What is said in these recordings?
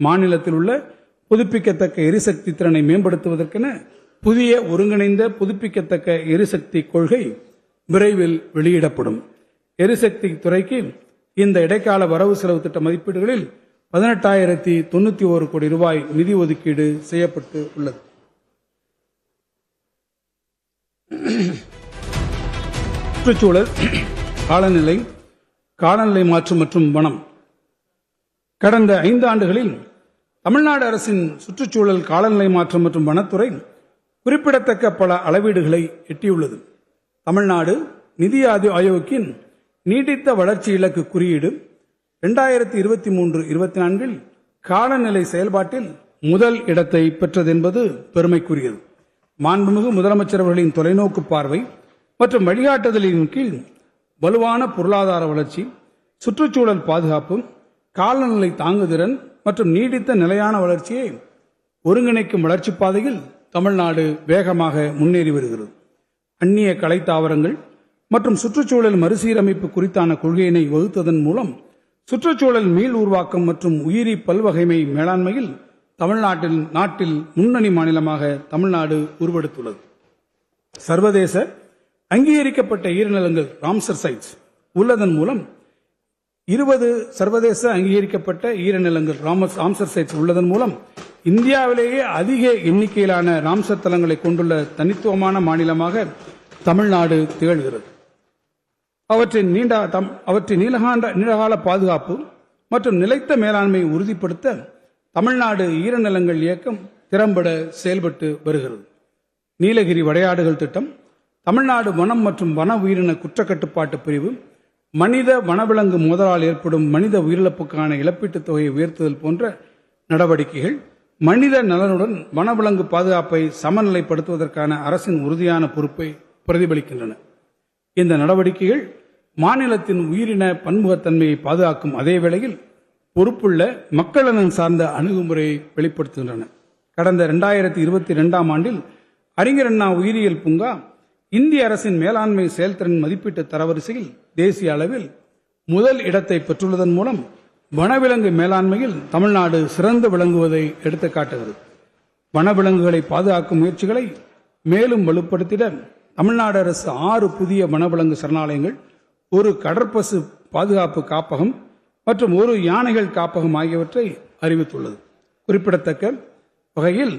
மாநிலத்தில் உள்ள புதுப்பிக்கத்தக்க எரிசக்தி திறனை மேம்படுத்துவதற்கென புதிய ஒருங்கிணைந்த புதுப்பிக்கத்தக்க எரிசக்தி கொள்கை விரைவில் வெளியிடப்படும். எரிசக்தி துறைக்கு இந்த இடைக்கால வரவு செலவு திட்ட மதிப்பீடுகளில் 18,091 கோடி ரூபாய் நிதி ஒதுக்கீடு செய்யப்பட்டு உள்ளது. சுற்றுச்சூழல், காலநிலை மாற்றம் மற்றும் வனம். கடந்த 5 ஆண்டுகளில் தமிழ்நாடு அரசின் சுற்றுச்சூழல், காலநிலை மாற்றம் மற்றும் வனத்துறை குறிப்பிடத்தக்க பல அளவீடுகளை எட்டியுள்ளது. தமிழ்நாடு நிதி ஆயோக்கின் நீடித்த வளர்ச்சி இலக்கு குறியீடு 2023-24 காலநிலை செயல்பாட்டில் முதல் இடத்தை பெற்றது என்பது பெருமைக்குரியது. மாண்புமிகு முதலமைச்சர் அவர்களின் தொலைநோக்கு பார்வை மற்றும் வழிகாட்டுதலின் கீழ் வலுவான பொருளாதார வளர்ச்சி, சுற்றுச்சூழல் பாதுகாப்பு, காலநிலை தாங்குதிறன் மற்றும் நீடித்த நிலையான வளர்ச்சியை ஒருங்கிணைக்கும் வளர்ச்சி பாதையில் தமிழ்நாடு வேகமாக முன்னேறி வருகிறது. அந்நிய கலை தாவரங்கள் மற்றும் சுற்றுச்சூழல் மறுசீரமைப்பு குறித்தான கொள்கையினை வகுத்ததன் மூலம் சுற்றுச்சூழல் மீள் உருவாக்கம் மற்றும் உயிரி பல்வகைமை மேலாண்மையில் நாட்டில் முன்னணி மாநிலமாக தமிழ்நாடு உருவெடுத்துள்ளது. சர்வதேச அங்கீகரிக்கப்பட்ட ஈரநிலங்கள் ராம்சர் சைட்ஸ் உள்ளதன் மூலம் 20 சர்வதேச அங்கீகரிக்கப்பட்ட ஈரநிலங்கள் ராம்சர் சைட்ஸ் உள்ளதன் மூலம் இந்தியாவிலேயே அதிக எண்ணிக்கையிலான ராம்சர் தலங்களை கொண்டுள்ள தனித்துவமான மாநிலமாக தமிழ்நாடு திகழ்கிறது. அவற்றின் நீண்டகால பாதுகாப்பு மற்றும் நிலைத்த மேலாண்மை உறுதிப்படுத்த தமிழ்நாடு ஈரநிலங்கள் இயக்கம் திறம்பட செயல்பட்டு வருகிறது. நீலகிரி வடையாடுகள் திட்டம், தமிழ்நாடு வனம் மற்றும் வன உயிரின குற்றக்கட்டுப்பாட்டு பிரிவு, மனித வனவிலங்கு மோதலால் ஏற்படும் மனித உயிரிழப்புக்கான இழப்பீட்டுத் தொகையை உயர்த்துதல் போன்ற நடவடிக்கைகள் மனித நலனுடன் வனவிலங்கு பாதுகாப்பை சமநிலைப்படுத்துவதற்கான அரசின் உறுதியான பொறுப்பை பிரதிபலிக்கின்றன. இந்த நடவடிக்கைகள் மாநிலத்தின் உயிரின பன்முகத்தன்மையை பாதுகாக்கும் அதே வேளையில் பொறுப்புள்ள மக்கள் நலன் சார்ந்த அணுகுமுறையை வெளிப்படுத்துகின்றன. கடந்த 2022 ஆண்டில் அறிஞர் அண்ணா உயிரியல் பூங்கா இந்திய அரசின் மேலாண்மை செயல்திறன் மதிப்பீட்டு தரவரிசையில் தேசிய அளவில் முதல் இடத்தை பெற்றுள்ளதன் மூலம் வனவிலங்கு மேலாண்மையில் தமிழ்நாடு சிறந்து விளங்குவதை எடுத்துக்காட்டுகிறது. வனவிலங்குகளை பாதுகாக்கும் முயற்சிகளை மேலும் வலுப்படுத்திட தமிழ்நாடு அரசு 6 புதிய வனவிலங்கு சரணாலயங்கள், 1 கடற்பசு பாதுகாப்பு காப்பகம் மற்றும் 1 யானைகள் காப்பகம் ஆகியவற்றை அறிவித்துள்ளது. குறிப்பிடத்தக்க வகையில்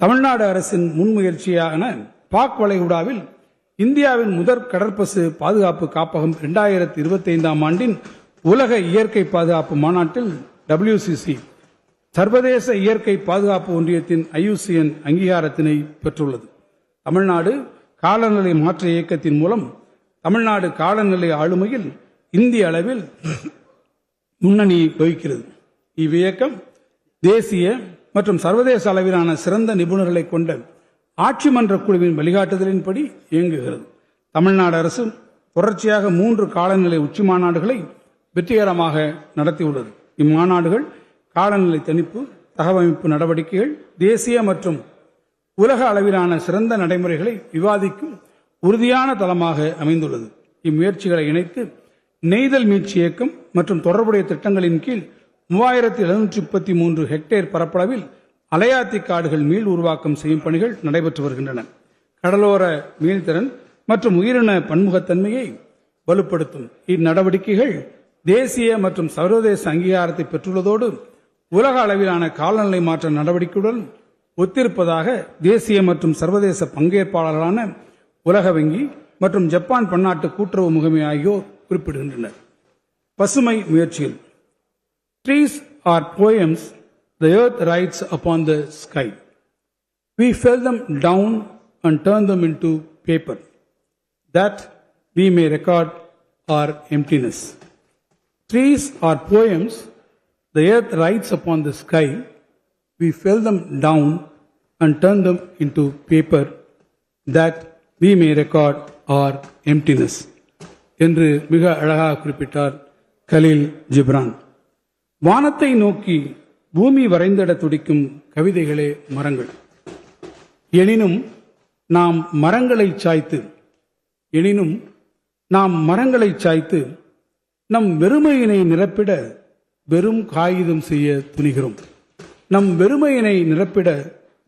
தமிழ்நாடு அரசின் முன்முயற்சியான பாக் வளைகுடாவில் இந்தியாவின் முதற் கடற்பசு பாதுகாப்பு காப்பகம் 2025 ஆண்டின் உலக இயற்கை பாதுகாப்பு மாநாட்டில் WCC சர்வதேச இயற்கை பாதுகாப்பு ஒன்றியத்தின் IUCN அங்கீகாரத்தினை பெற்றுள்ளது. தமிழ்நாடு காலநிலை மாற்ற இயக்கத்தின் மூலம் தமிழ்நாடு காலநிலை ஆளுமையில் இந்திய அளவில் முன்னணி வகிக்கிறது. இவ்வியக்கம் தேசிய மற்றும் சர்வதேச அளவிலான சிறந்த நிபுணர்களை கொண்ட ஆட்சி மன்ற குழுவின் வழிகாட்டுதலின்படி இயங்குகிறது. தமிழ்நாடு அரசு தொடர்ச்சியாக 3 காலநிலை உச்சி மாநாடுகளை வெற்றிகரமாக நடத்தியுள்ளது. இம்மாநாடுகள் காலநிலை தணிப்பு, தகவமைப்பு நடவடிக்கைகள், தேசிய மற்றும் உலக அளவிலான சிறந்த நடைமுறைகளை விவாதிக்கும் உறுதியான தளமாக அமைந்துள்ளது. இம்முயற்சிகளை இணைத்து நெய்தல் மீட்சி இயக்கம் மற்றும் தொடர்புடைய திட்டங்களின் கீழ் 3733 ஹெக்டேர் பரப்பளவில் அலையாத்தி காடுகள் மீள் உருவாக்கம் செய்யும் பணிகள் நடைபெற்று வருகின்றன. கடலோர மீள்திறன் மற்றும் உயிரின பன்முகத்தன்மையை வலுப்படுத்தும் இந்நடவடிக்கைகள் தேசிய மற்றும் சர்வதேச அங்கீகாரத்தை பெற்றுள்ளதோடு உலக அளவிலான காலநிலை மாற்ற நடவடிக்கையுடன் ஒத்திருப்பதாக தேசிய மற்றும் சர்வதேச பங்கேற்பாளர்களான உலக வங்கி மற்றும் ஜப்பான் பன்னாட்டு கூட்டுறவு முகமை ஆகியோர் குறிப்பிடுகின்றனர். பசுமை முயற்சிகள். Trees are poems the earth writes upon the sky. We fell them down and turn them into paper, that we may record our emptiness. Trees are poems the earth writes upon the sky. We fell them down and turn them into paper, that we may record our emptiness. என்று மிக அழகாக குறிப்பிட்டார் கலீல் ஜிப்ரான். வானத்தை நோக்கி பூமி வரைந்திட துடிக்கும் கவிதைகளே மரங்கள். எனினும் நாம் மரங்களை சாய்த்து நம் வெறுமையினை நிரப்பிட வெறும் காகிதம் செய்ய துணிகிறோம். நம் வெறுமையினை நிரப்பிட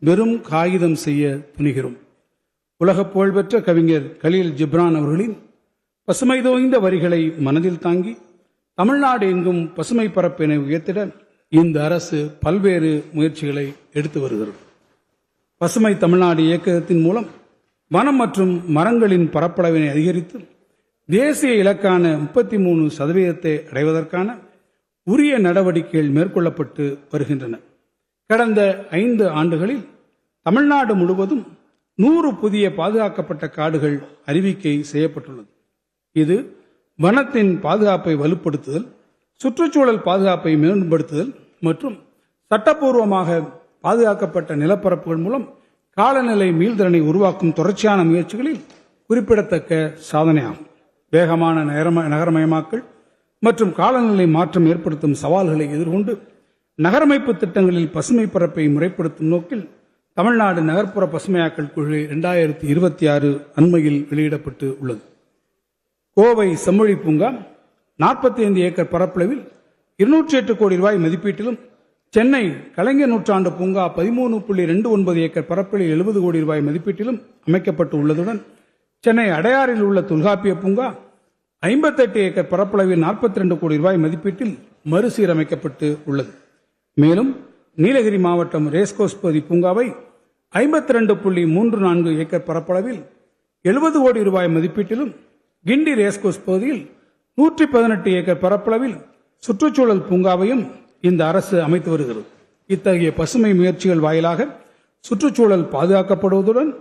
வெறும் காகிதம் செய்ய துணிகிறோம். உலக புகழ்பெற்ற கவிஞர் கலீல் ஜிப்ரான் அவர்களின் பசுமை தோய்ந்த வரிகளை மனதில் தாங்கி தமிழ்நாடு எங்கும் பசுமை பரப்பினை உயர்த்திட இந்த அரசு பல்வேறு முயற்சிகளை எடுத்து வருகிறது. பசுமை தமிழ்நாடு இயக்கத்தின் மூலம் வனம் மற்றும் மரங்களின் பரப்பளவினை அதிகரித்து தேசிய இலக்கான 33% அடைவதற்கான உரிய நடவடிக்கைகள் மேற்கொள்ளப்பட்டு வருகின்றன. கடந்த 5 ஆண்டுகளில் தமிழ்நாடு முழுவதும் 100 புதிய பாதுகாக்கப்பட்ட காடுகள் அறிவிக்கை செய்யப்பட்டுள்ளது. இது வனத்தின் பாதுகாப்பை வலுப்படுத்துதல், சுற்றுச்சூழல் பாதுகாப்பை மேம்படுத்துதல் மற்றும் சட்டப்பூர்வமாக பாதுகாக்கப்பட்ட நிலப்பரப்புகள் மூலம் காலநிலை மீள்திறனை உருவாக்கும் தொடர்ச்சியான முயற்சிகளில் குறிப்பிடத்தக்க சாதனையாகும். வேகமான நகரமயமாக்கல் மற்றும் காலநிலை மாற்றம் ஏற்படுத்தும் சவால்களை எதிர்கொண்டு நகரமைப்பு திட்டங்களில் பசுமை பரப்பை முறைப்படுத்தும் நோக்கில் தமிழ்நாடு நகர்ப்புற பசுமையாக்கல் கொள்கை 2026 அண்மையில் வெளியிடப்பட்டு உள்ளது. கோவை செம்மொழி பூங்கா 45 ஏக்கர் பரப்பளவில் 208 கோடி ரூபாய் மதிப்பீட்டிலும், சென்னை கலைஞர் நூற்றாண்டு பூங்கா 13.29 ஏக்கர் பரப்பளவில் 70 கோடி ரூபாய் மதிப்பீட்டிலும் அமைக்கப்பட்டு உள்ளதுடன், சென்னை அடையாறில் உள்ள தொல்காப்பிய பூங்கா 58 ஏக்கர் பரப்பளவில் 42 கோடி ரூபாய் மதிப்பீட்டில் மறுசீரமைக்கப்பட்டு உள்ளது. மேலும் நீலகிரி மாவட்டம் ரேஸ்கோஸ் பகுதி பூங்காவை 52.34 ஏக்கர் பரப்பளவில் 70 கோடி ரூபாய் மதிப்பீட்டிலும், கிண்டி ரேஸ்கோஸ் பகுதியில் 118 ஏக்கர் பரப்பளவில் சுற்றுச்சூழல் பூங்காவையும் இந்த அரசு அமைத்து வருகிறது. இத்தகைய பசுமை முயற்சிகள் வாயிலாக சுற்றுச்சூழல் பாதுகாக்கப்படுவதுடன்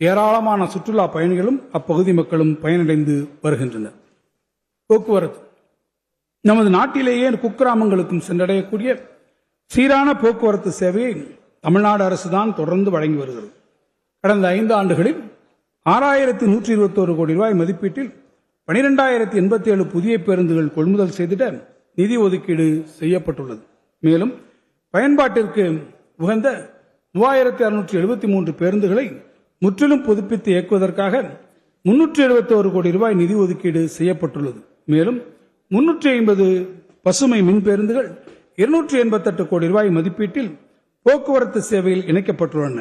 ஏராளமான சுற்றுலா பயணிகளும் அப்பகுதி மக்களும் பயனடைந்து வருகின்றனர். போக்குவரத்து நமது நாட்டிலேயே குக்கிராமங்களுக்கும் சென்றடையக்கூடிய சீரான போக்குவரத்து சேவையை தமிழ்நாடு அரசுதான் தொடர்ந்து வழங்கி வருகிறது. கடந்த 5 ஆண்டுகளில் 6121 கோடி ரூபாய் மதிப்பீட்டில் 12087 புதிய பேருந்துகள் கொள்முதல் செய்திட நிதி ஒதுக்கீடு செய்யப்பட்டுள்ளது. மேலும் பயன்பாட்டிற்கு உகந்த 3673 பேருந்துகளை முற்றிலும் புதுப்பித்து இயக்குவதற்காக 371 கோடி ரூபாய் நிதி ஒதுக்கீடு செய்யப்பட்டுள்ளது. மேலும் 350 பசுமை மின் பேருந்துகள் 288 கோடி ரூபாய் மதிப்பீட்டில் போக்குவரத்து சேவையில் இணைக்கப்பட்டுள்ளன.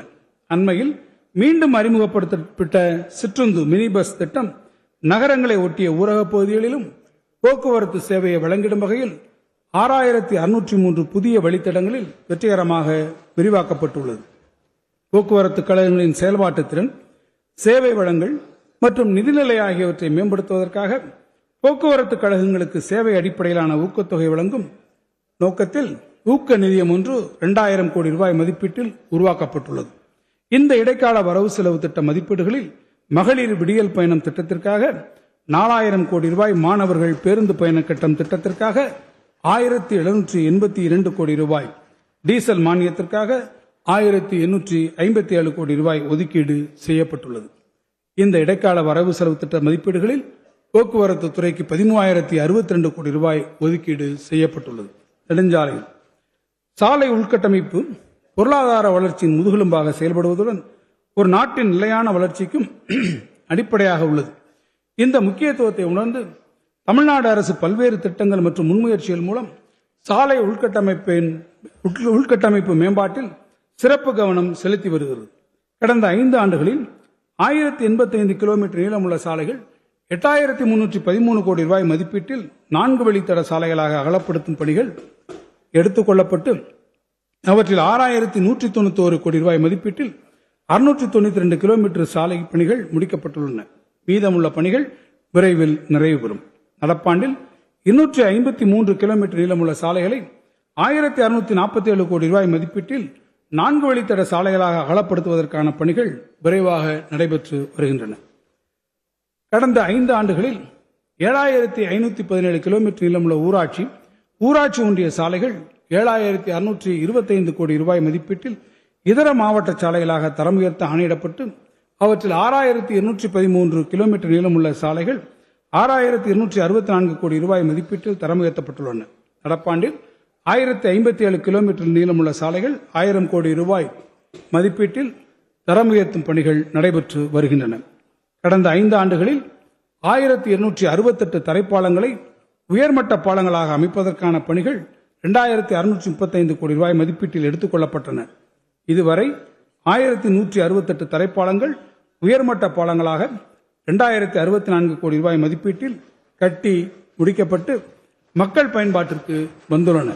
அண்மையில் மீண்டும் அறிமுகப்படுத்தப்பட்ட சிற்றுந்து மினி பஸ் திட்டம் நகரங்களை ஒட்டிய ஊரக பகுதிகளிலும் போக்குவரத்து சேவையை வழங்கிடும் வகையில் 6603 புதிய வழித்தடங்களில் வெற்றிகரமாக விரிவாக்கப்பட்டுள்ளது. போக்குவரத்து கழகங்களின் செயல்பாட்டு திறன், சேவை வழங்கல் மற்றும் நிதிநிலை ஆகியவற்றை மேம்படுத்துவதற்காக போக்குவரத்து கழகங்களுக்கு சேவை அடிப்படையிலான ஊக்கத்தொகை வழங்கும் நோக்கத்தில் ஊக்க நிதியம் ஒன்று 2000 கோடி ரூபாய் மதிப்பீட்டில் உருவாக்கப்பட்டுள்ளது. இந்த இடைக்கால வரவு செலவு திட்ட மதிப்பீடுகளில் மகளிர் விடியல் பயணம் திட்டத்திற்காக 4000 கோடி ரூபாய், மாணவர்கள் பேருந்து பயண கட்டணம் திட்டத்திற்காக 1782 கோடி ரூபாய், டீசல் மானியத்திற்காக 1857 கோடி ரூபாய் ஒதுக்கீடு செய்யப்பட்டுள்ளது. இந்த இடைக்கால வரவு செலவு திட்ட மதிப்பீடுகளில் போக்குவரத்து துறைக்கு 13062 கோடி ரூபாய் ஒதுக்கீடு செய்யப்பட்டுள்ளது. நெடுஞ்சாலைகள் சாலை உள்கட்டமைப்பு பொருளாதார வளர்ச்சியின் முதுகெலும்பாக செயல்படுவதுடன் ஒரு நாட்டின் நிலையான வளர்ச்சிக்கும் அடிப்படையாக உள்ளது. இந்த முக்கியத்துவத்தை உணர்ந்து தமிழ்நாடு அரசு பல்வேறு திட்டங்கள் மற்றும் முன்முயற்சிகள் மூலம் சாலை உள்கட்டமைப்பு மேம்பாட்டில் சிறப்பு கவனம் செலுத்தி வருகிறது. கடந்த 5 ஆண்டுகளில் 1085 கிலோமீட்டர் நீளமுள்ள சாலைகள் 8313 கோடி ரூபாய் மதிப்பீட்டில் 4 வழித்தட சாலைகளாக அகலப்படுத்தும் பணிகள் எடுத்துக் கொள்ளப்பட்டு அவற்றில் 6191 கோடி ரூபாய் மதிப்பீட்டில் 692 கிலோமீட்டர் சாலை பணிகள் முடிக்கப்பட்டுள்ளன. மீதமுள்ள பணிகள் விரைவில் நிறைவு பெறும். நடப்பாண்டில் 253 கிலோமீட்டர் நீளமுள்ள சாலைகளை 1647 கோடி ரூபாய் மதிப்பீட்டில் 4 வழித்தட சாலைகளாக அகலப்படுத்துவதற்கான பணிகள் விரைவாக நடைபெற்று வருகின்றன. கடந்த 5 ஆண்டுகளில் 7517 கிலோமீட்டர் நீளமுள்ள ஊராட்சி ஒன்றிய சாலைகள் 7625 கோடி ரூபாய் மதிப்பீட்டில் இதர மாவட்ட சாலைகளாக தரம் உயர்த்த ஆணையிடப்பட்டு அவற்றில் 6813 கிலோமீட்டர் நீளமுள்ள சாலைகள் 6264 கோடி ரூபாய் மதிப்பீட்டில் தரம் உயர்த்தப்பட்டுள்ளன. நடப்பாண்டில் 1057 கிலோமீட்டர் நீளமுள்ள சாலைகள் 1000 கோடி ரூபாய் மதிப்பீட்டில் தரம் உயர்த்தும் பணிகள் நடைபெற்று வருகின்றன. கடந்த 5 ஆண்டுகளில் 1268 தரைப்பாலங்களை உயர்மட்ட பாலங்களாக அமைப்பதற்கான பணிகள் 2635 கோடி ரூபாய் மதிப்பீட்டில் எடுத்துக் கொள்ளப்பட்டன. இதுவரை 1168 தரைப்பாலங்கள் உயர்மட்ட பாலங்களாக 2064 கோடி ரூபாய் மதிப்பீட்டில் கட்டி முடிக்கப்பட்டு மக்கள் பயன்பாட்டிற்கு வந்துள்ளன.